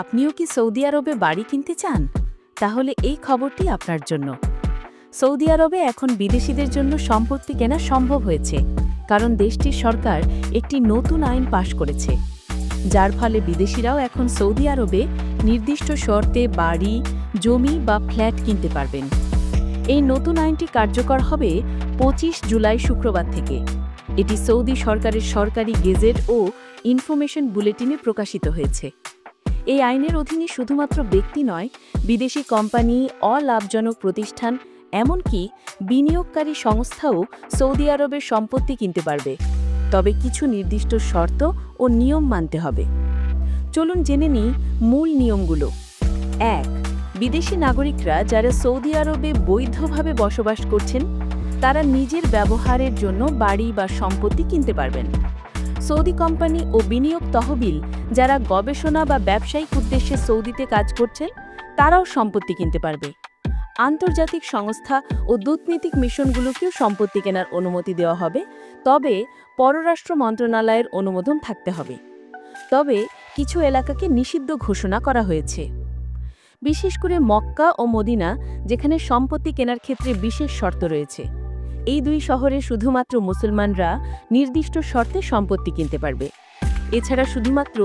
আপনিও কি সৌদি আরবে বাড়ি কিনতে চান? তাহলে এই খবরটি আপনার জন্য। সৌদি আরবে এখন বিদেশিদের জন্য সম্পত্তি কেনা সম্ভব হয়েছে, কারণ দেশটির সরকার একটি নতুন আইন পাশ করেছে, যার ফলে বিদেশিরাও এখন সৌদি আরবে নির্দিষ্ট শর্তে বাড়ি, জমি বা ফ্ল্যাট কিনতে পারবেন। এই নতুন আইনটি কার্যকর হবে 25 জুলাই শুক্রবার থেকে। এটি সৌদি সরকারের সরকারি গেজেট ও ইনফরমেশন বুলেটিনে প্রকাশিত হয়েছে। এই আইনের অধীনে শুধুমাত্র ব্যক্তি নয়, বিদেশি কোম্পানি, অলাভজনক প্রতিষ্ঠান, এমনকি বিনিয়োগকারী সংস্থাও সৌদি আরবের সম্পত্তি কিনতে পারবে। তবে কিছু নির্দিষ্ট শর্ত ও নিয়ম মানতে হবে। চলুন জেনে নিই মূল নিয়মগুলো। 1. বিদেশি নাগরিকরা যারা সৌদি আরবে বৈধভাবে বসবাস করছেন, তারা নিজের ব্যবহারের জন্য বাড়ি বা সম্পত্তি কিনতে পারবেন। সৌদি কোম্পানি ও বিনিয়োগ তহবিল যারা গবেষণা বা ব্যবসায়িক উদ্দেশ্যে সৌদিতে কাজ করছেন, তারাও সম্পত্তি কিনতে পারবে। আন্তর্জাতিক সংস্থা ও কূটনৈতিক মিশনগুলোকেও সম্পত্তি কেনার অনুমতি দেওয়া হবে, তবে পররাষ্ট্র মন্ত্রণালয়ের অনুমোদন থাকতে হবে। তবে কিছু এলাকাকে নিষিদ্ধ ঘোষণা করা হয়েছে, বিশেষ করে মক্কা ও মদিনা, যেখানে সম্পত্তি কেনার ক্ষেত্রে বিশেষ শর্ত রয়েছে। এই দুই শহরে শুধুমাত্র মুসলমানরা নির্দিষ্ট শর্তে সম্পত্তি কিনতে পারবে। এছাড়া শুধুমাত্র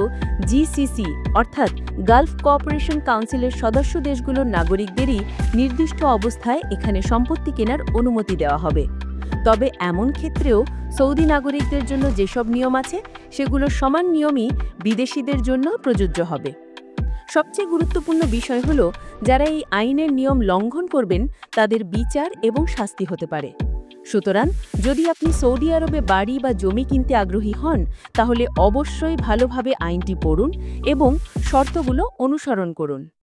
জিসিসি অর্থাৎ গালফ কোঅপারেশন কাউন্সিলের সদস্য দেশগুলোর নাগরিকদেরই নির্দিষ্ট অবস্থায় এখানে সম্পত্তি কেনার অনুমতি দেওয়া হবে। তবে এমন ক্ষেত্রেও সৌদি নাগরিকদের জন্য যেসব নিয়ম আছে, সেগুলোর সমান নিয়মই বিদেশিদের জন্য প্রযোজ্য হবে। সবচেয়ে গুরুত্বপূর্ণ বিষয় হল, যারা এই আইনের নিয়ম লঙ্ঘন করবেন তাদের বিচার এবং শাস্তি হতে পারে। সুতরাং যদি আপনি সৌদি আরবে বাড়ি বা জমি কিনতে আগ্রহী হন, তাহলে অবশ্যই ভালোভাবে আইনটি পড়ুন এবং শর্তগুলো অনুসরণ করুন।